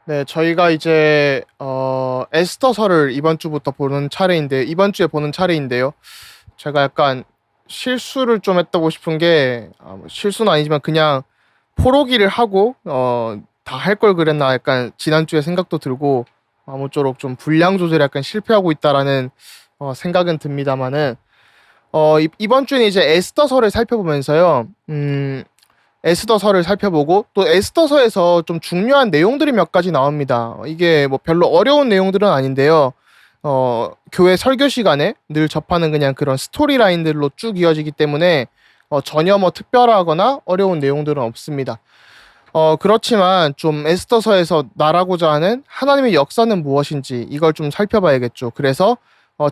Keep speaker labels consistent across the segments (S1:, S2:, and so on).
S1: 네, 저희가 이제 에스더서를 이번 주에 보는 차례인데요. 제가 약간 실수를 좀 했다고 싶은 게 뭐 실수는 아니지만 그냥 포로기를 하고 다 할 걸 그랬나 약간 지난주에 생각도 들고 아무쪼록 좀 분량 조절에 약간 실패하고 있다라는 생각은 듭니다만은 이번 주에 이제 에스더서를 살펴보면서요. 에스더서를 살펴보고 또 에스더서에서 좀 중요한 내용들이 몇 가지 나옵니다. 이게 뭐 별로 어려운 내용들은 아닌데요. 교회 설교 시간에 늘 접하는 그냥 그런 스토리 라인들로 쭉 이어지기 때문에 전혀 뭐 특별하거나 어려운 내용들은 없습니다. 그렇지만 좀 에스더서에서 말하고자 하는 하나님의 역사는 무엇인지 이걸 좀 살펴봐야겠죠. 그래서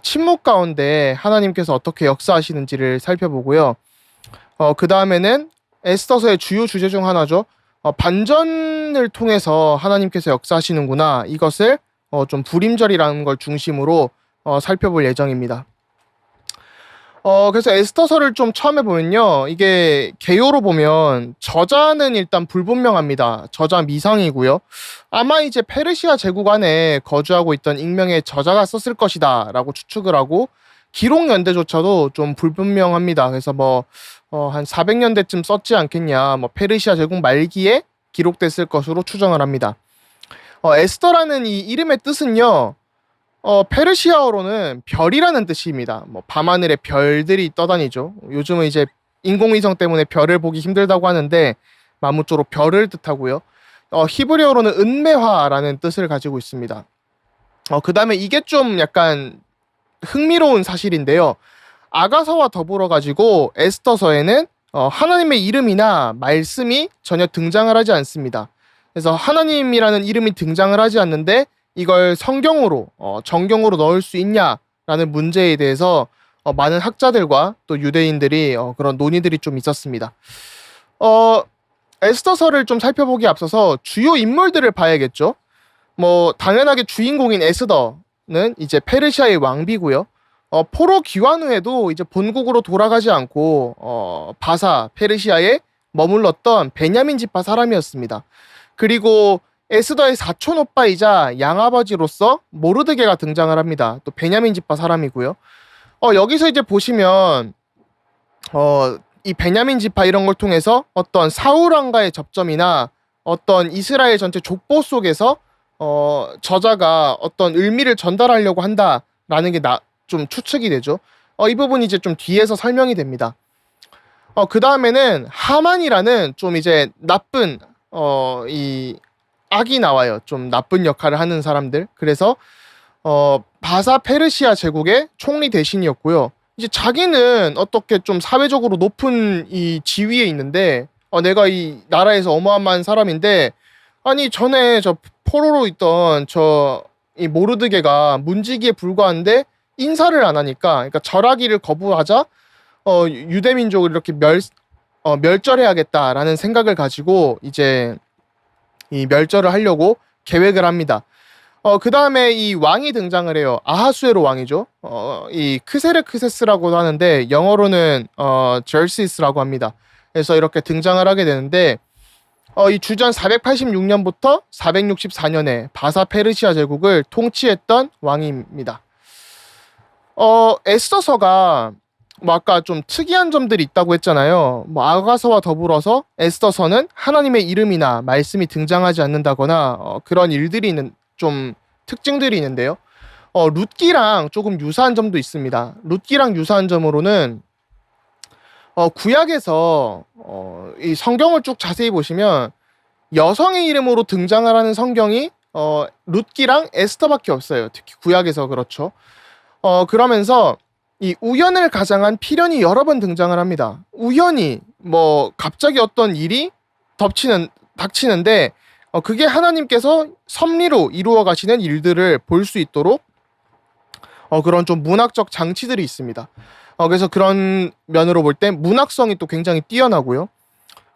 S1: 침묵 가운데 하나님께서 어떻게 역사하시는지를 살펴보고요. 그 다음에는 에스더서의 주요 주제 중 하나죠. 반전을 통해서 하나님께서 역사하시는구나. 이것을 좀 불임절이라는 걸 중심으로 살펴볼 예정입니다. 그래서 에스더서를 좀 처음에 보면요. 이게 개요로 보면 저자는 일단 불분명합니다. 저자 미상이고요. 아마 이제 페르시아 제국 안에 거주하고 있던 익명의 저자가 썼을 것이다 라고 추측을 하고 기록 연대조차도 좀 불분명합니다. 그래서 뭐 한 400년대쯤 썼지 않겠냐. 뭐 페르시아 제국 말기에 기록됐을 것으로 추정을 합니다. 에스더라는 이 이름의 뜻은요. 페르시아어로는 별이라는 뜻입니다. 뭐 밤하늘에 별들이 떠다니죠. 요즘은 이제 인공위성 때문에 별을 보기 힘들다고 하는데 아무쪼록 별을 뜻하고요. 히브리어로는 은메화라는 뜻을 가지고 있습니다. 그 다음에 이게 좀 약간 흥미로운 사실인데요. 아가서와 더불어 가지고 에스더서에는 하나님의 이름이나 말씀이 전혀 등장을 하지 않습니다. 그래서 하나님이라는 이름이 등장을 하지 않는데 이걸 성경으로 정경으로 넣을 수 있냐라는 문제에 대해서 많은 학자들과 또 유대인들이 그런 논의들이 좀 있었습니다. 에스더서를 좀 살펴보기에 앞서서 주요 인물들을 봐야겠죠. 뭐 당연하게 주인공인 에스더는 이제 페르시아의 왕비고요. 포로 귀환 후에도 이제 본국으로 돌아가지 않고 바사 페르시아에 머물렀던 베냐민 지파 사람이었습니다. 그리고 에스더의 사촌 오빠이자 양아버지로서 모르드게가 등장을 합니다. 또 베냐민 지파 사람이고요. 여기서 이제 보시면 이 베냐민 지파 이런 걸 통해서 어떤 사울 왕과의 접점이나 어떤 이스라엘 전체 족보 속에서 저자가 어떤 의미를 전달하려고 한다라는 게 좀 추측이 되죠. 이 부분이 이제 좀 뒤에서 설명이 됩니다. 그 다음에는 하만이라는 좀 이제 나쁜 이 악이 나와요. 좀 나쁜 역할을 하는 사람들. 그래서 바사 페르시아 제국의 총리 대신이었고요. 이제 자기는 어떻게 좀 사회적으로 높은 이 지위에 있는데 내가 이 나라에서 어마어마한 사람인데 아니 전에 저 포로로 있던 저 이 모르드게가 문지기에 불과한데 인사를 안 하니까 그러니까 절하기를 거부하자 유대 민족을 이렇게 멸절해야겠다라는 생각을 가지고 이제 이 멸절을 하려고 계획을 합니다. 그 다음에 이 왕이 등장을 해요. 아하수에로 왕이죠. 이 크세르크세스라고 하는데 영어로는 절시스라고 합니다. 그래서 이렇게 등장을 하게 되는데 이 주전 486년부터 464년에 바사 페르시아 제국을 통치했던 왕입니다. 에스더서가 뭐 아까 좀 특이한 점들이 있다고 했잖아요. 뭐 아가서와 더불어서 에스더서는 하나님의 이름이나 말씀이 등장하지 않는다거나 그런 일들이 있는 좀 특징들이 있는데요. 룻기랑 조금 유사한 점도 있습니다. 룻기랑 유사한 점으로는 구약에서 이 성경을 쭉 자세히 보시면 여성의 이름으로 등장을 하는 성경이 룻기랑 에스더밖에 없어요. 특히 구약에서 그렇죠. 그러면서 이 우연을 가장한 필연이 여러 번 등장을 합니다. 우연히 뭐 갑자기 어떤 일이 닥치는데 그게 하나님께서 섭리로 이루어 가시는 일들을 볼 수 있도록 그런 좀 문학적 장치들이 있습니다. 그래서 그런 면으로 볼 때 문학성이 또 굉장히 뛰어나고요.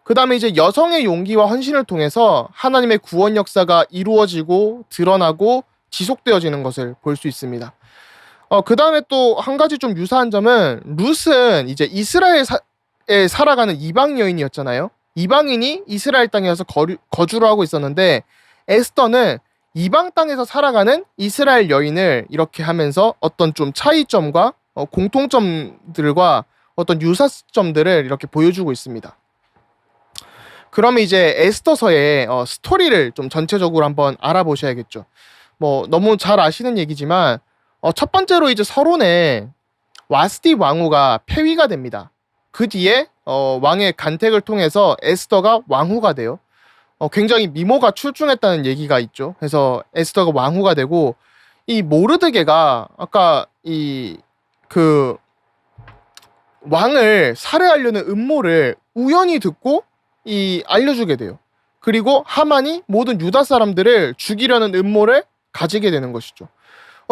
S1: 그 다음에 이제 여성의 용기와 헌신을 통해서 하나님의 구원 역사가 이루어지고 드러나고 지속되어지는 것을 볼 수 있습니다. 그 다음에 또 한 가지 좀 유사한 점은 룻은 이제 이스라엘에 살아가는 이방 여인이었잖아요. 이방인이 이스라엘 땅에 와서 거주를 하고 있었는데 에스더는 이방 땅에서 살아가는 이스라엘 여인을 이렇게 하면서 어떤 좀 차이점과 공통점들과 어떤 유사점들을 이렇게 보여주고 있습니다. 그러면 이제 에스더서의 스토리를 좀 전체적으로 한번 알아보셔야겠죠. 뭐 너무 잘 아시는 얘기지만 첫 번째로 이제 서론에 와스디 왕후가 폐위가 됩니다. 그 뒤에 왕의 간택을 통해서 에스더가 왕후가 돼요. 굉장히 미모가 출중했다는 얘기가 있죠. 그래서 에스더가 왕후가 되고 이 모르드게가 아까 이 그 왕을 살해하려는 음모를 우연히 듣고 알려주게 돼요. 그리고 하만이 모든 유다 사람들을 죽이려는 음모를 가지게 되는 것이죠.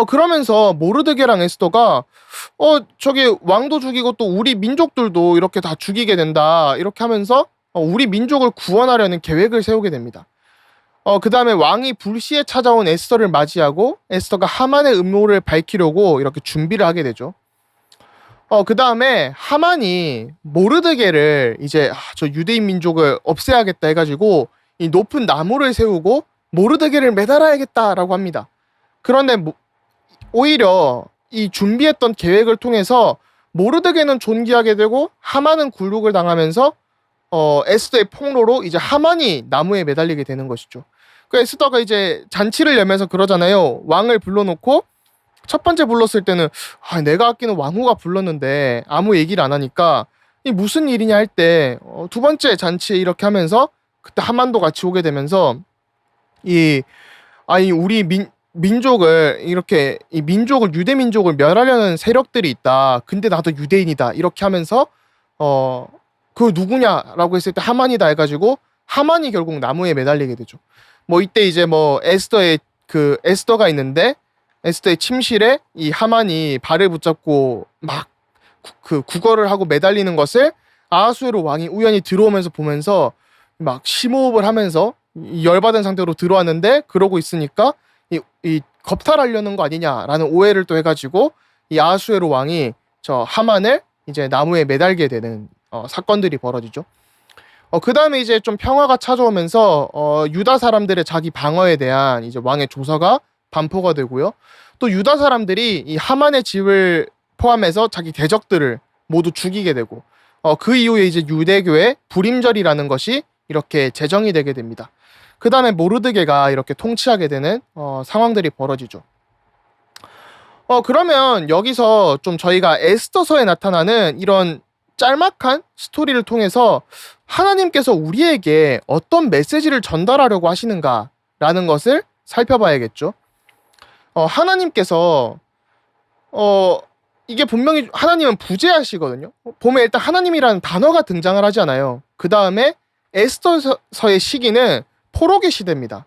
S1: 그러면서 모르드게랑 에스더가 저기 왕도 죽이고 또 우리 민족들도 이렇게 다 죽이게 된다. 이렇게 하면서 우리 민족을 구원하려는 계획을 세우게 됩니다. 그 다음에 왕이 불시에 찾아온 에스더를 맞이하고 에스더가 하만의 음모를 밝히려고 이렇게 준비를 하게 되죠. 그 다음에 하만이 모르드게를 이제 저 유대인 민족을 없애야겠다 해가지고 이 높은 나무를 세우고 모르드게를 매달아야겠다라고 합니다. 그런데 오히려 이 준비했던 계획을 통해서 모르드게는 존귀하게 되고 하만은 굴욕을 당하면서 에스더의 폭로로 이제 하만이 나무에 매달리게 되는 것이죠. 그 에스더가 이제 잔치를 열면서 그러잖아요. 왕을 불러놓고 첫 번째 불렀을 때는 내가 아끼는 왕후가 불렀는데 아무 얘기를 안 하니까 이 무슨 일이냐 할 때 두 번째 잔치에 이렇게 하면서 그때 하만도 같이 오게 되면서 우리 민족을 이렇게 유대 민족을 멸하려는 세력들이 있다. 근데 나도 유대인이다. 이렇게 하면서 그 누구냐라고 했을 때 하만이다 해가지고 하만이 결국 나무에 매달리게 되죠. 뭐 이때 이제 뭐 에스더가 있는데 에스더의 침실에 이 하만이 발을 붙잡고 막 구걸을 하고 매달리는 것을 아하수에로 왕이 우연히 들어오면서 보면서 막 심호흡을 하면서 열받은 상태로 들어왔는데 그러고 있으니까 이 겁탈하려는 거 아니냐라는 오해를 또 해가지고 이 아하수에로 왕이 저 하만을 이제 나무에 매달게 되는 사건들이 벌어지죠. 그 다음에 이제 좀 평화가 찾아오면서 유다 사람들의 자기 방어에 대한 이제 왕의 조사가 반포가 되고요. 또 유다 사람들이 이 하만의 집을 포함해서 자기 대적들을 모두 죽이게 되고 그 이후에 이제 유대교의 불임절이라는 것이 이렇게 제정이 되게 됩니다. 그 다음에 모르드게가 이렇게 통치하게 되는 상황들이 벌어지죠. 그러면 여기서 좀 저희가 에스더서에 나타나는 이런 짤막한 스토리를 통해서 하나님께서 우리에게 어떤 메시지를 전달하려고 하시는가라는 것을 살펴봐야겠죠. 하나님께서 이게 분명히 하나님은 부재하시거든요. 보면 일단 하나님이라는 단어가 등장을 하지 않아요. 그 다음에 에스더서의 시기는 포로기 시대입니다.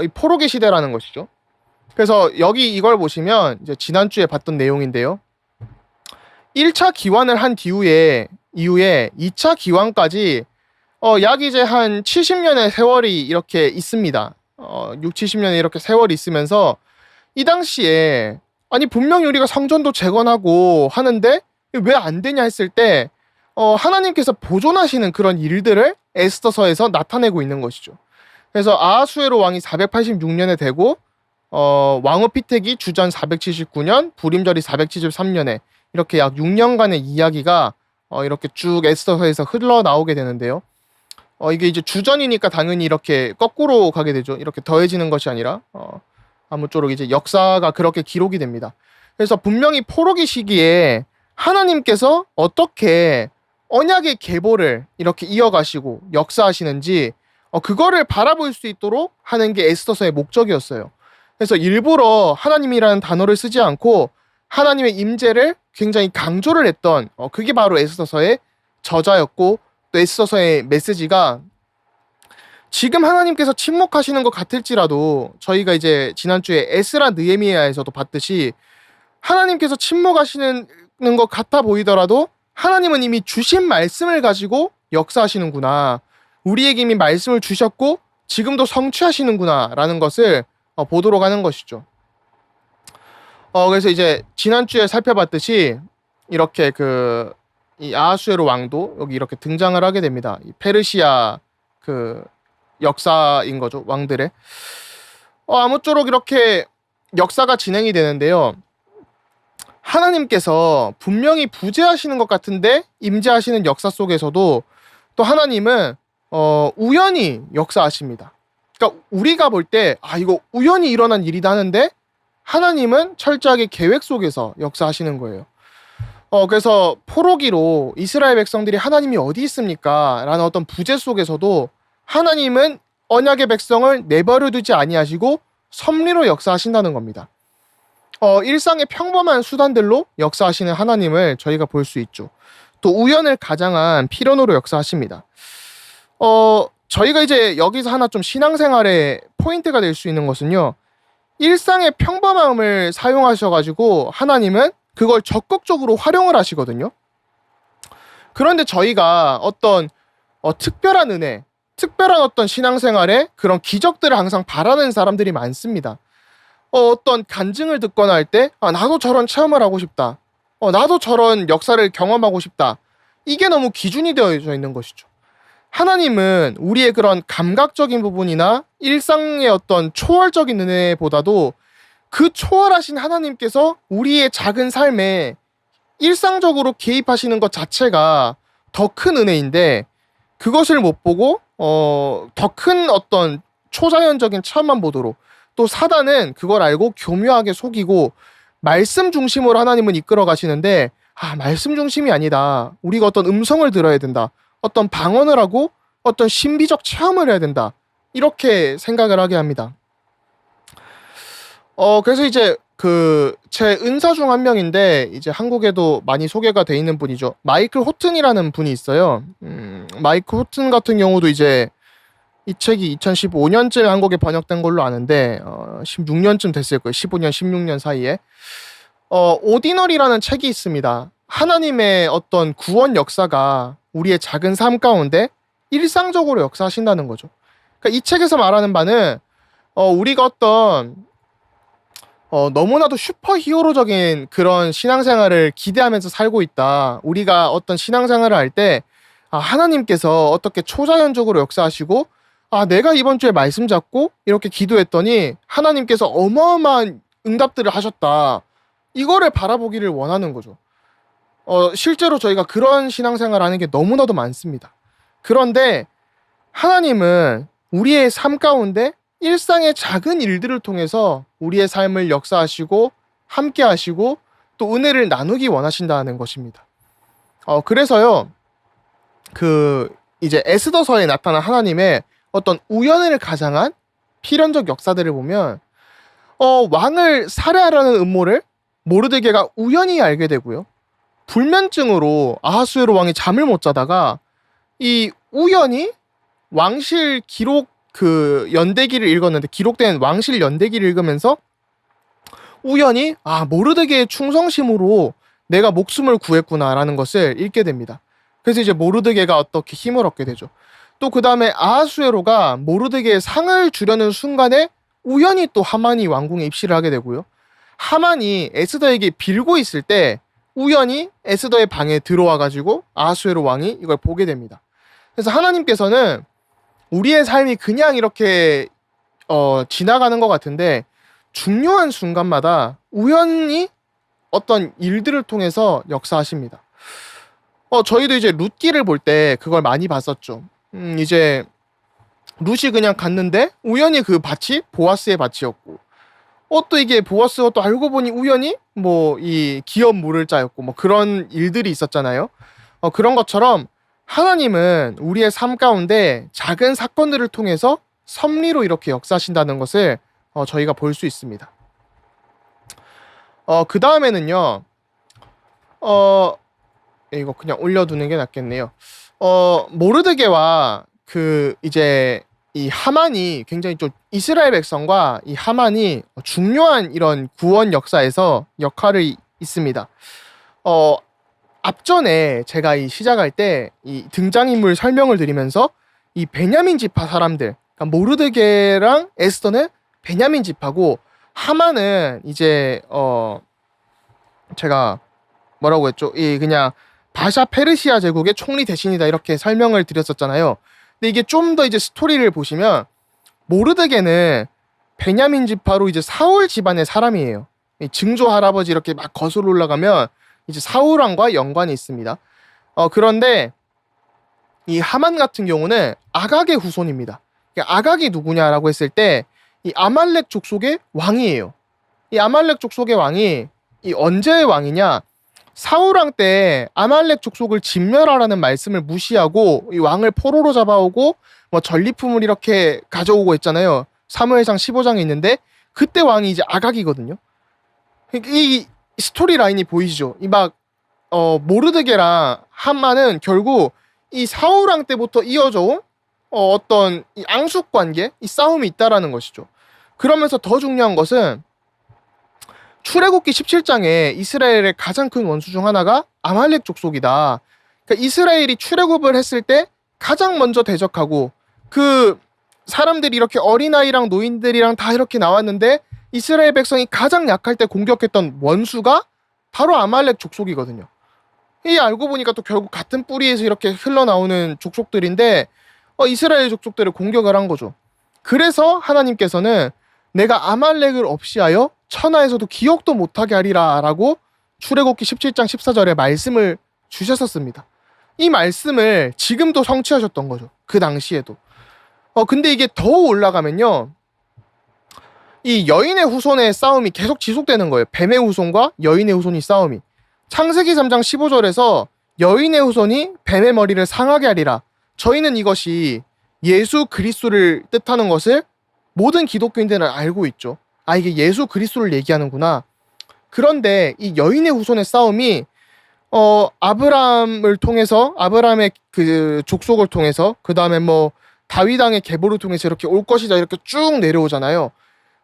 S1: 이 포로기 시대라는 것이죠. 그래서 여기 이걸 보시면 이제 지난주에 봤던 내용인데요. 1차 기환을 한 이후에 2차 기환까지 약 이제 한 70년의 세월이 이렇게 있습니다. 6, 70년의 이렇게 세월이 있으면서 이 당시에 분명히 우리가 성전도 재건하고 하는데 왜 안 되냐 했을 때 하나님께서 보존하시는 그런 일들을 에스더서에서 나타내고 있는 것이죠. 그래서 아하수에로 왕이 486년에 되고 왕후 피택이 주전 479년, 불임절이 473년에 이렇게 약 6년간의 이야기가 이렇게 쭉 에스더서에서 흘러나오게 되는데요. 이게 이제 주전이니까 당연히 이렇게 거꾸로 가게 되죠. 이렇게 더해지는 것이 아니라 아무쪼록 이제 역사가 그렇게 기록이 됩니다. 그래서 분명히 포로기 시기에 하나님께서 어떻게 언약의 계보를 이렇게 이어가시고 역사하시는지 그거를 바라볼 수 있도록 하는 게 에스더서의 목적이었어요. 그래서 일부러 하나님이라는 단어를 쓰지 않고 하나님의 임재를 굉장히 강조를 했던 그게 바로 에스더서의 저자였고 또 에스더서의 메시지가 지금 하나님께서 침묵하시는 것 같을지라도 저희가 이제 지난주에 에스라 느헤미야에서도 봤듯이 하나님께서 침묵하시는 것 같아 보이더라도 하나님은 이미 주신 말씀을 가지고 역사하시는구나. 우리에게 이미 말씀을 주셨고 지금도 성취하시는구나 라는 것을 보도록 하는 것이죠. 그래서 이제 지난주에 살펴봤듯이 이렇게 이 아하수에로 왕도 여기 이렇게 등장을 하게 됩니다. 이 페르시아 역사인 거죠, 왕들의. 아무쪼록 이렇게 역사가 진행이 되는데요. 하나님께서 분명히 부재하시는 것 같은데 임재하시는 역사 속에서도 또 하나님은 우연히 역사하십니다. 그러니까 우리가 볼 때 이거 우연히 일어난 일이다 하는데 하나님은 철저하게 계획 속에서 역사하시는 거예요. 그래서 포로기로 이스라엘 백성들이 하나님이 어디 있습니까? 라는 어떤 부재 속에서도 하나님은 언약의 백성을 내버려 두지 아니하시고 섭리로 역사하신다는 겁니다. 일상의 평범한 수단들로 역사하시는 하나님을 저희가 볼 수 있죠. 또 우연을 가장한 필연으로 역사하십니다. 저희가 이제 여기서 하나 좀 신앙생활의 포인트가 될 수 있는 것은요. 일상의 평범함을 사용하셔가지고 하나님은 그걸 적극적으로 활용을 하시거든요. 그런데 저희가 어떤 특별한 은혜, 특별한 어떤 신앙생활에 그런 기적들을 항상 바라는 사람들이 많습니다. 어떤 간증을 듣거나 할 때 나도 저런 체험을 하고 싶다. 나도 저런 역사를 경험하고 싶다. 이게 너무 기준이 되어져 있는 것이죠. 하나님은 우리의 그런 감각적인 부분이나 일상의 어떤 초월적인 은혜보다도 그 초월하신 하나님께서 우리의 작은 삶에 일상적으로 개입하시는 것 자체가 더 큰 은혜인데 그것을 못 보고 더 큰 어떤 초자연적인 체험만 보도록 또 사단은 그걸 알고 교묘하게 속이고 말씀 중심으로 하나님은 이끌어 가시는데 말씀 중심이 아니다. 우리가 어떤 음성을 들어야 된다. 어떤 방언을 하고 어떤 신비적 체험을 해야 된다. 이렇게 생각을 하게 합니다. 그래서 이제 제 은사 중 한 명인데 이제 한국에도 많이 소개가 돼 있는 분이죠. 마이클 호튼이라는 분이 있어요. 마이클 호튼 같은 경우도 이제 이 책이 2015년쯤에 한국에 번역된 걸로 아는데 16년쯤 됐을 거예요. 15년, 16년 사이에. 오디널이라는 책이 있습니다. 하나님의 어떤 구원 역사가 우리의 작은 삶 가운데 일상적으로 역사하신다는 거죠. 그러니까 이 책에서 말하는 바는 우리가 어떤 너무나도 슈퍼 히어로적인 그런 신앙생활을 기대하면서 살고 있다. 우리가 어떤 신앙생활을 할 때 하나님께서 어떻게 초자연적으로 역사하시고 내가 이번 주에 말씀 잡고 이렇게 기도했더니 하나님께서 어마어마한 응답들을 하셨다. 이거를 바라보기를 원하는 거죠. 실제로 저희가 그런 신앙생활을 하는 게 너무나도 많습니다. 그런데 하나님은 우리의 삶 가운데 일상의 작은 일들을 통해서 우리의 삶을 역사하시고 함께 하시고 또 은혜를 나누기 원하신다는 것입니다. 그래서요. 이제 에스더서에 나타난 하나님의 어떤 우연을 가장한 필연적 역사들을 보면 왕을 살해하라는 음모를 모르드게가 우연히 알게 되고요. 불면증으로 아하수에로 왕이 잠을 못 자다가 이 우연히 왕실 기록 연대기를 읽었는데 기록된 왕실 연대기를 읽으면서 우연히 모르드게의 충성심으로 내가 목숨을 구했구나라는 것을 읽게 됩니다. 그래서 이제 모르드게가 어떻게 힘을 얻게 되죠. 또 그 다음에 아하수에로가 모르드게의 상을 주려는 순간에 우연히 또 하만이 왕궁에 입시를 하게 되고요. 하만이 에스더에게 빌고 있을 때 우연히 에스더의 방에 들어와가지고 아하수에로 왕이 이걸 보게 됩니다. 그래서 하나님께서는 우리의 삶이 그냥 이렇게 지나가는 것 같은데 중요한 순간마다 우연히 어떤 일들을 통해서 역사하십니다. 저희도 이제 룻기를 볼 때 그걸 많이 봤었죠. 이제 룻이 그냥 갔는데 우연히 그 밭이 보아스의 밭이었고 또 이게 보아스가 또 알고 보니 우연히 뭐 이 기업 물을 자였고 뭐 그런 일들이 있었잖아요. 그런 것처럼 하나님은 우리의 삶 가운데 작은 사건들을 통해서 섭리로 이렇게 역사하신다는 것을 저희가 볼 수 있습니다. 그 다음에는요. 이거 그냥 올려두는 게 낫겠네요. 모르드게와 이제 이 하만이 굉장히 좀 이스라엘 백성과 이 하만이 중요한 이런 구원 역사에서 역할을 있습니다. 앞전에 제가 이 시작할 때 이 등장인물 설명을 드리면서 이 베냐민 지파 사람들, 그러니까 모르드게랑 에스더는 베냐민 지파고 하만은 이제 제가 뭐라고 했죠? 이 그냥 바샤 페르시아 제국의 총리 대신이다 이렇게 설명을 드렸었잖아요. 근데 이게 좀 더 이제 스토리를 보시면 모르드게는 베냐민 지파로 이제 사울 집안의 사람이에요. 이 증조 할아버지 이렇게 막 거슬러 올라가면 이제 사울 왕과 연관이 있습니다. 그런데 이 하만 같은 경우는 아각의 후손입니다. 아각이 누구냐라고 했을 때 이 아말렉 족속의 왕이에요. 이 아말렉 족속의 왕이 이 언제의 왕이냐? 사울 왕 때 아말렉 족속을 진멸하라는 말씀을 무시하고 이 왕을 포로로 잡아오고 뭐 전리품을 이렇게 가져오고 했잖아요. 사무엘상 15장에 있는데 그때 왕이 이제 아각이거든요. 이 스토리 라인이 보이시죠? 이 막 모르드게랑 함만은 결국 이 사울 왕 때부터 이어져 온 어떤 이 앙숙 관계, 이 싸움이 있다라는 것이죠. 그러면서 더 중요한 것은 출애굽기 17장에 이스라엘의 가장 큰 원수 중 하나가 아말렉 족속이다. 그러니까 이스라엘이 출애굽을 했을 때 가장 먼저 대적하고 그 사람들이 이렇게 어린아이랑 노인들이랑 다 이렇게 나왔는데 이스라엘 백성이 가장 약할 때 공격했던 원수가 바로 아말렉 족속이거든요. 이 알고 보니까 또 결국 같은 뿌리에서 이렇게 흘러나오는 족속들인데 이스라엘 족속들을 공격을 한 거죠. 그래서 하나님께서는 내가 아말렉을 없이하여 천하에서도 기억도 못하게 하리라 라고 출애굽기 17장 14절에 말씀을 주셨었습니다. 이 말씀을 지금도 성취하셨던 거죠. 그 당시에도. 근데 이게 더 올라가면요. 이 여인의 후손의 싸움이 계속 지속되는 거예요. 뱀의 후손과 여인의 후손이 싸움이. 창세기 3장 15절에서 여인의 후손이 뱀의 머리를 상하게 하리라. 저희는 이것이 예수 그리스도를 뜻하는 것을 모든 기독교인들은 알고 있죠. 이게 예수 그리스도를 얘기하는구나. 그런데 이 여인의 후손의 싸움이 아브라함을 통해서 아브라함의 그 족속을 통해서 그 다음에 뭐 다윗 왕의 계보를 통해서 이렇게 올 것이다 이렇게 쭉 내려오잖아요.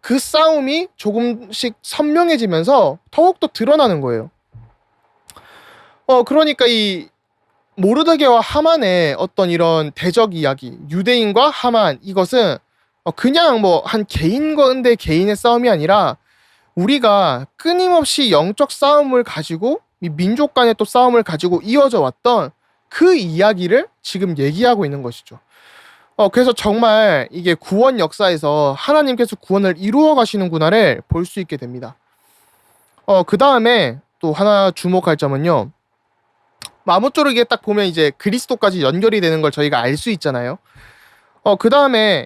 S1: 그 싸움이 조금씩 선명해지면서 더욱더 드러나는 거예요. 그러니까 이 모르드게와 하만의 어떤 이런 대적 이야기, 유대인과 하만, 이것은 그냥 뭐 한 개인 대 개인의 싸움이 아니라 우리가 끊임없이 영적 싸움을 가지고 이 민족 간의 또 싸움을 가지고 이어져 왔던 그 이야기를 지금 얘기하고 있는 것이죠. 그래서 정말 이게 구원 역사에서 하나님께서 구원을 이루어 가시는구나를 볼 수 있게 됩니다. 그 다음에 또 하나 주목할 점은요. 아무쪼록 딱 보면 이제 그리스도까지 연결이 되는 걸 저희가 알 수 있잖아요. 그 다음에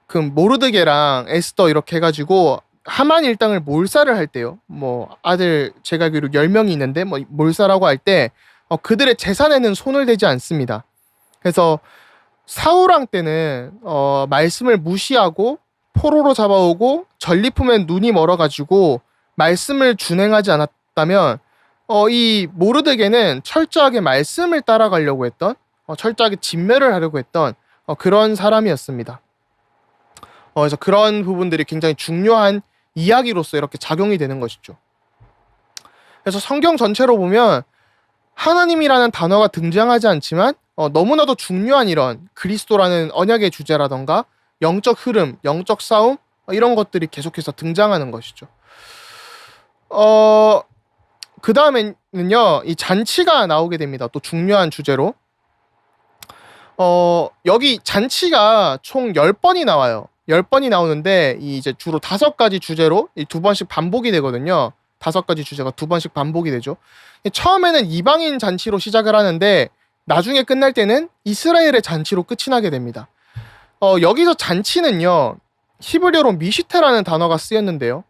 S1: 그 모르드게랑 에스더 이렇게 해가지고 하만 일당을 몰살을 할 때요. 뭐 아들 제가 알기로 10명이 있는데 뭐 몰살하고 할 때 그들의 재산에는 손을 대지 않습니다. 그래서 사울왕 때는 말씀을 무시하고 포로로 잡아오고 전리품에 눈이 멀어가지고 말씀을 준행하지 않았다면 이 모르드게는 철저하게 말씀을 따라가려고 했던 철저하게 진멸을 하려고 했던 그런 사람이었습니다. 그래서 그런 부분들이 굉장히 중요한 이야기로서 이렇게 작용이 되는 것이죠. 그래서 성경 전체로 보면 하나님이라는 단어가 등장하지 않지만 너무나도 중요한 이런 그리스도라는 언약의 주제라던가 영적 흐름, 영적 싸움 이런 것들이 계속해서 등장하는 것이죠. 그 다음에는요, 이 잔치가 나오게 됩니다. 또 중요한 주제로. 여기 잔치가 총 10번이 나와요. 10번이 나오는데, 이제 주로 5가지 주제로 2번씩 반복이 되거든요. 5가지 주제가 2번씩 반복이 되죠. 처음에는 이방인 잔치로 시작을 하는데, 나중에 끝날 때는 이스라엘의 잔치로 끝이 나게 됩니다. 여기서 잔치는요, 히브리어로 미시테라는 단어가 쓰였는데요.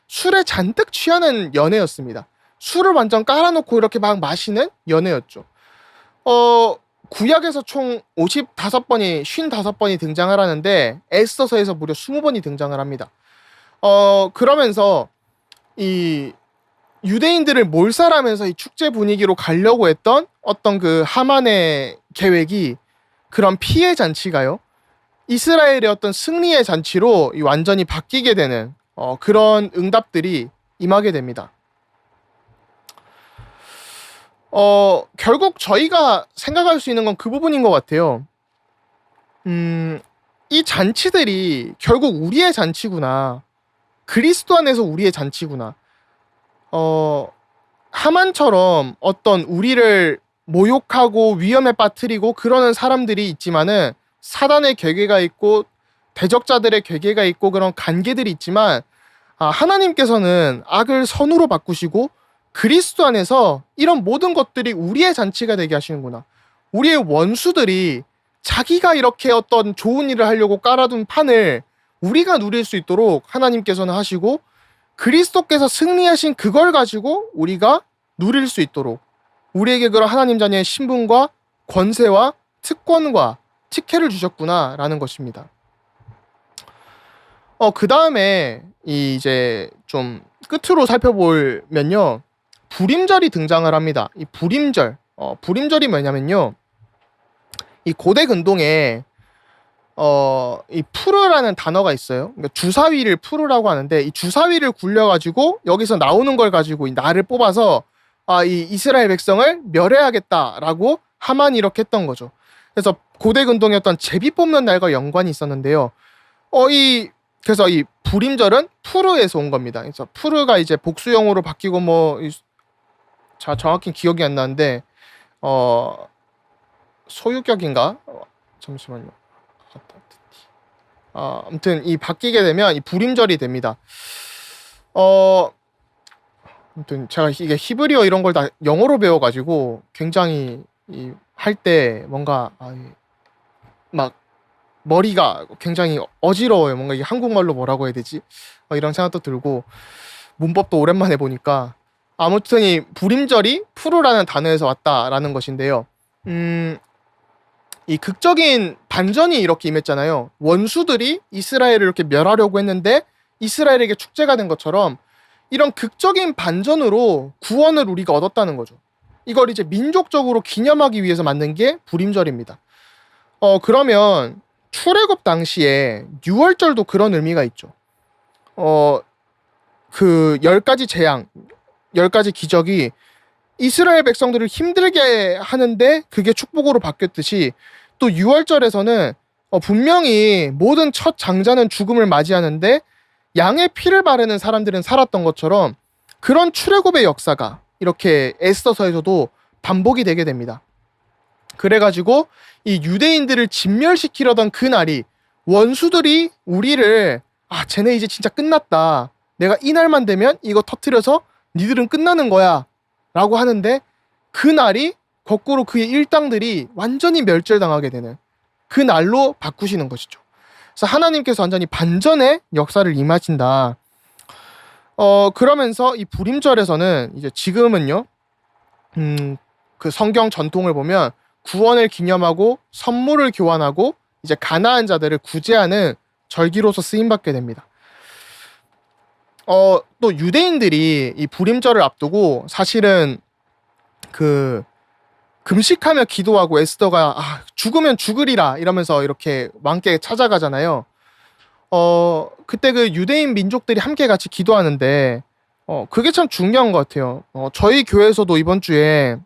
S1: 술에 잔뜩 취하는 연애였습니다. 술을 완전 깔아놓고 이렇게 막 마시는 연애였죠. 구약에서 총 55번이 55번이 등장을 하는데 에스더서에서 무려 20번이 등장을 합니다. 그러면서 이 유대인들을 몰살하면서 이 축제 분위기로 가려고 했던 어떤 그 하만의 계획이 그런 피해 잔치가요. 이스라엘의 어떤 승리의 잔치로 완전히 바뀌게 되는 그런 응답들이 임하게 됩니다. 결국 저희가 생각할 수 있는 건 그 부분인 것 같아요. 이 잔치들이 결국 우리의 잔치구나. 그리스도 안에서 우리의 잔치구나. 하만처럼 어떤 우리를 모욕하고 위험에 빠뜨리고 그러는 사람들이 있지만은 사단의 계계가 있고 대적자들의 괴계가 있고 그런 관계들이 있지만 하나님께서는 악을 선으로 바꾸시고 그리스도 안에서 이런 모든 것들이 우리의 잔치가 되게 하시는구나. 우리의 원수들이 자기가 이렇게 어떤 좋은 일을 하려고 깔아둔 판을 우리가 누릴 수 있도록 하나님께서는 하시고 그리스도께서 승리하신 그걸 가지고 우리가 누릴 수 있도록 우리에게 그런 하나님 자녀의 신분과 권세와 특권과 특혜를 주셨구나라는 것입니다. 그 다음에 이제 좀 끝으로 살펴보면요, 불임절이 등장을 합니다. 이 불임절이 뭐냐면요, 이 고대 근동에 이 푸르라는 단어가 있어요. 그러니까 주사위를 푸르라고 하는데 이 주사위를 굴려가지고 여기서 나오는 걸 가지고 이 날을 뽑아서 이 이스라엘 백성을 멸해야겠다라고 하만이 이렇게 했던 거죠. 그래서 고대 근동의 어떤 제비 뽑는 날과 연관이 있었는데요. 그래서 이 불임절은 푸르에서 온 겁니다. 그래서 푸르가 이제 복수형으로 바뀌고 정확히 기억이 안 나는데 소유격인가? 잠시만요. 아무튼 이 바뀌게 되면 이 불임절이 됩니다. 아무튼 제가 이게 히브리어 이런 걸 다 영어로 배워가지고 굉장히 할 때 뭔가 막 머리가 굉장히 어지러워요. 뭔가 이게 한국말로 뭐라고 해야 되지? 이런 생각도 들고 문법도 오랜만에 보니까 아무튼 이 불임절이 푸르라는 단어에서 왔다라는 것인데요. 이 극적인 반전이 이렇게 임했잖아요. 원수들이 이스라엘을 이렇게 멸하려고 했는데 이스라엘에게 축제가 된 것처럼 이런 극적인 반전으로 구원을 우리가 얻었다는 거죠. 이걸 이제 민족적으로 기념하기 위해서 만든 게 불임절입니다. 그러면 출애굽 당시에 유월절도 그런 의미가 있죠. 그 10가지 재앙, 10가지 기적이 이스라엘 백성들을 힘들게 하는데 그게 축복으로 바뀌었듯이 또 유월절에서는 분명히 모든 첫 장자는 죽음을 맞이하는데 양의 피를 바르는 사람들은 살았던 것처럼 그런 출애굽의 역사가 이렇게 에스더서에서도 반복이 되게 됩니다. 그래가지고 이 유대인들을 진멸시키려던 그 날이 원수들이 우리를 쟤네 이제 진짜 끝났다. 내가 이 날만 되면 이거 터트려서 니들은 끝나는 거야. 라고 하는데 그 날이 거꾸로 그의 일당들이 완전히 멸절당하게 되는 그 날로 바꾸시는 것이죠. 그래서 하나님께서 완전히 반전의 역사를 임하신다. 그러면서 이 불임절에서는 이제 지금은요, 그 성경 전통을 보면 구원을 기념하고 선물을 교환하고 이제 가난한 자들을 구제하는 절기로서 쓰임받게 됩니다. 또 유대인들이 이 불임절을 앞두고 사실은 그 금식하며 기도하고 에스더가 죽으면 죽으리라 이러면서 이렇게 왕께 찾아가잖아요. 그때 그 유대인 민족들이 함께 같이 기도하는데 그게 참 중요한 것 같아요. 저희 교회에서도 이번 주에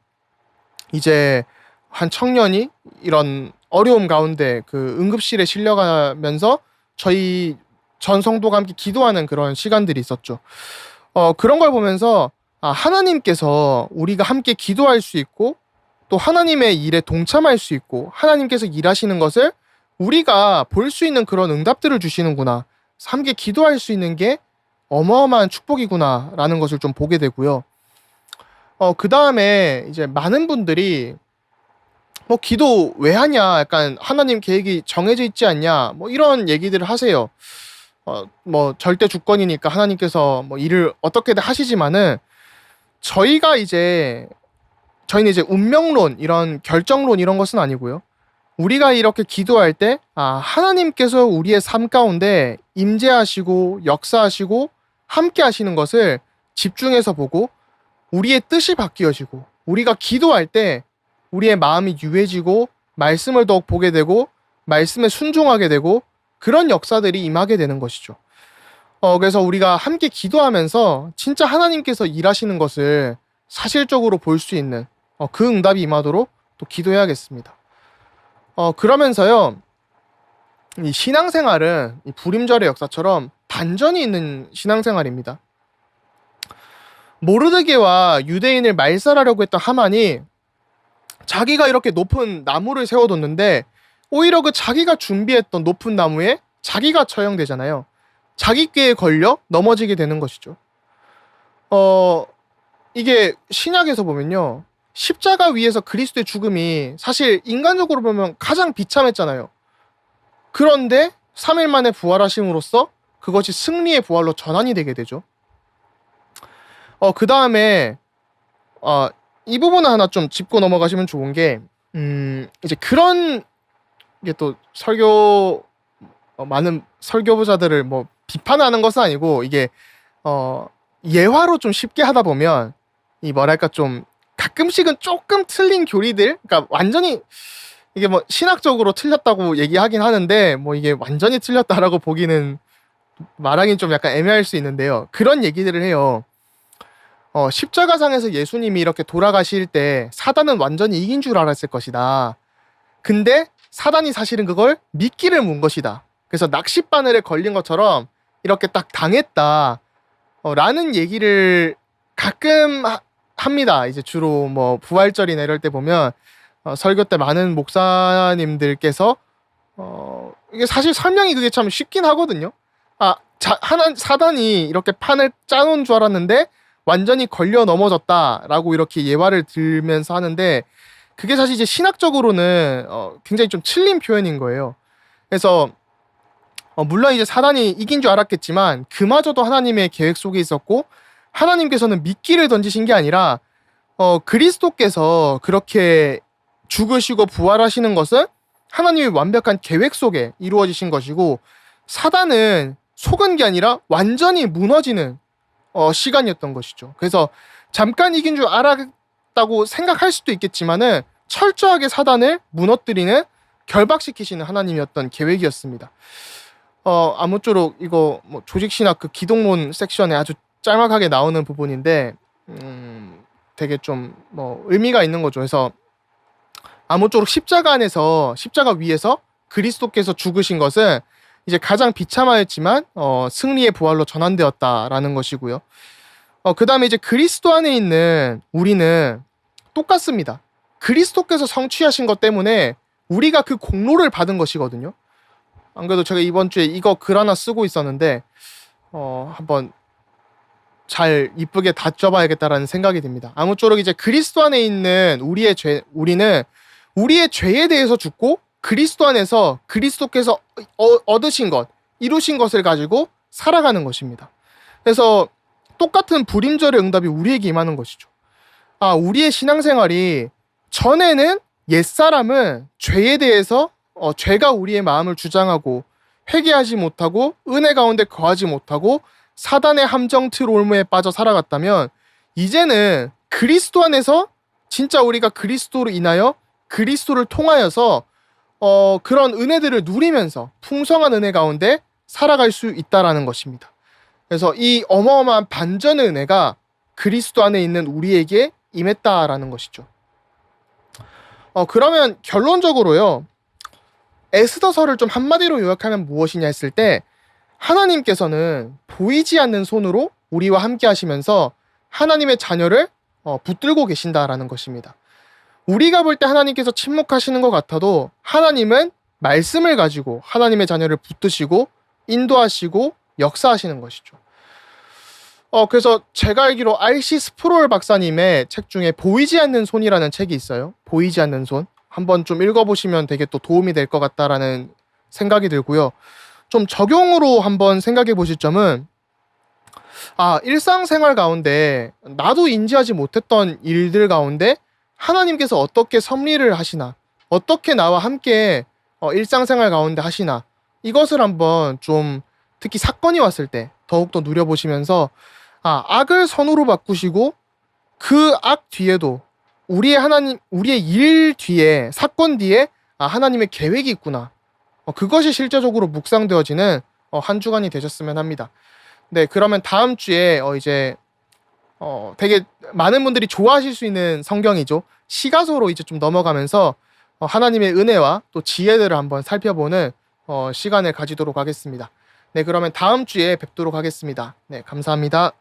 S1: 이제 한 청년이 이런 어려움 가운데 그 응급실에 실려가면서 저희 전 성도가 함께 기도하는 그런 시간들이 있었죠. 그런 걸 보면서 하나님께서 우리가 함께 기도할 수 있고 또 하나님의 일에 동참할 수 있고 하나님께서 일하시는 것을 우리가 볼 수 있는 그런 응답들을 주시는구나. 함께 기도할 수 있는 게 어마어마한 축복이구나 라는 것을 좀 보게 되고요. 그 다음에 이제 많은 분들이 기도 왜 하냐, 약간 하나님 계획이 정해져 있지 않냐, 이런 얘기들을 하세요. 절대 주권이니까 하나님께서 일을 어떻게든 하시지만은 저희는 이제 운명론, 이런 결정론 이런 것은 아니고요. 우리가 이렇게 기도할 때 하나님께서 우리의 삶 가운데 임재하시고 역사하시고 함께 하시는 것을 집중해서 보고 우리의 뜻이 바뀌어지고 우리가 기도할 때 우리의 마음이 유해지고 말씀을 더욱 보게 되고 말씀에 순종하게 되고 그런 역사들이 임하게 되는 것이죠. 그래서 우리가 함께 기도하면서 진짜 하나님께서 일하시는 것을 사실적으로 볼 수 있는 그 응답이 임하도록 또 기도해야겠습니다. 그러면서요, 이 신앙생활은 이 불임절의 역사처럼 반전이 있는 신앙생활입니다. 모르드게와 유대인을 말살하려고 했던 하만이 자기가 이렇게 높은 나무를 세워뒀는데 오히려 그 자기가 준비했던 높은 나무에 자기가 처형되잖아요. 자기 꾀에 걸려 넘어지게 되는 것이죠. 이게 신약에서 보면요. 십자가 위에서 그리스도의 죽음이 사실 인간적으로 보면 가장 비참했잖아요. 그런데 3일 만에 부활하심으로써 그것이 승리의 부활로 전환이 되게 되죠. 그 다음에 이 부분은 하나 좀 짚고 넘어가시면 좋은 게 이제 그런 게 또 많은 설교부자들을 뭐 비판하는 것은 아니고 이게 예화로 좀 쉽게 하다 보면 이 뭐랄까 좀 가끔씩은 조금 틀린 교리들, 그러니까 완전히 이게 뭐 신학적으로 틀렸다고 얘기하긴 하는데 뭐 이게 완전히 틀렸다라고 보기는 말하기는 좀 약간 애매할 수 있는데요. 그런 얘기들을 해요. 십자가상에서 예수님이 이렇게 돌아가실 때 사단은 완전히 이긴 줄 알았을 것이다. 근데 사단이 사실은 그걸 미끼를 문 것이다. 그래서 낚싯바늘에 걸린 것처럼 이렇게 딱 당했다. 라는 얘기를 가끔 합니다. 이제 주로 뭐 부활절이나 이럴 때 보면 설교 때 많은 목사님들께서 이게 사실 설명이 그게 참 쉽긴 하거든요. 사단이 이렇게 판을 짜놓은 줄 알았는데 완전히 걸려 넘어졌다라고 이렇게 예화를 들면서 하는데 그게 사실 이제 신학적으로는 굉장히 좀 틀린 표현인 거예요. 그래서 물론 이제 사단이 이긴 줄 알았겠지만 그마저도 하나님의 계획 속에 있었고 하나님께서는 미끼를 던지신 게 아니라 그리스도께서 그렇게 죽으시고 부활하시는 것은 하나님의 완벽한 계획 속에 이루어지신 것이고 사단은 속은 게 아니라 완전히 무너지는 시간이었던 것이죠. 그래서 잠깐 이긴 줄 알았다고 생각할 수도 있겠지만은 철저하게 사단을 무너뜨리는 결박시키시는 하나님이었던 계획이었습니다. 아무쪼록 이거 뭐 조직신학 그 기독론 섹션에 아주 짤막하게 나오는 부분인데 되게 좀 뭐 의미가 있는 거죠. 그래서 아무쪼록 십자가 위에서 그리스도께서 죽으신 것은 이제 가장 비참하였지만 승리의 부활로 전환되었다라는 것이고요. 그 다음에 이제 그리스도 안에 있는 우리는 똑같습니다. 그리스도께서 성취하신 것 때문에 우리가 그 공로를 받은 것이거든요. 안 그래도 제가 이번 주에 이거 글 하나 쓰고 있었는데 한번 잘 이쁘게 다져봐야겠다라는 생각이 듭니다. 아무쪼록 이제 그리스도 안에 있는 우리는 우리의 죄에 대해서 죽고 그리스도 안에서 그리스도께서 얻으신 것, 이루신 것을 가지고 살아가는 것입니다. 그래서 똑같은 불임절의 응답이 우리에게 임하는 것이죠. 우리의 신앙생활이 전에는 옛사람은 죄에 대해서 죄가 우리의 마음을 주장하고 회개하지 못하고 은혜 가운데 거하지 못하고 사단의 함정 틀 올무에 빠져 살아갔다면 이제는 그리스도 안에서 진짜 우리가 그리스도로 인하여 그리스도를 통하여서 그런 은혜들을 누리면서 풍성한 은혜 가운데 살아갈 수 있다라는 것입니다. 그래서 이 어마어마한 반전의 은혜가 그리스도 안에 있는 우리에게 임했다라는 것이죠. 그러면 결론적으로요. 에스더서를 좀 한마디로 요약하면 무엇이냐 했을 때 하나님께서는 보이지 않는 손으로 우리와 함께 하시면서 하나님의 자녀를 붙들고 계신다라는 것입니다. 우리가 볼 때 하나님께서 침묵하시는 것 같아도 하나님은 말씀을 가지고 하나님의 자녀를 붙드시고 인도하시고 역사하시는 것이죠. 그래서 제가 알기로 R.C. 스프롤 박사님의 책 중에 보이지 않는 손이라는 책이 있어요. 보이지 않는 손. 한번 좀 읽어보시면 되게 또 도움이 될 것 같다라는 생각이 들고요. 좀 적용으로 한번 생각해 보실 점은 일상생활 가운데 나도 인지하지 못했던 일들 가운데 하나님께서 어떻게 섭리를 하시나, 어떻게 나와 함께 일상생활 가운데 하시나, 이것을 한번 좀 특히 사건이 왔을 때 더욱더 누려보시면서 악을 선으로 바꾸시고 그 악 뒤에도 우리의 일 뒤에, 사건 뒤에 하나님의 계획이 있구나. 그것이 실제적으로 묵상되어지는 한 주간이 되셨으면 합니다. 네, 그러면 다음 주에 이제 되게 많은 분들이 좋아하실 수 있는 성경이죠. 시가소로 이제 좀 넘어가면서 하나님의 은혜와 또 지혜들을 한번 살펴보는 시간을 가지도록 하겠습니다. 네, 그러면 다음 주에 뵙도록 하겠습니다. 네, 감사합니다.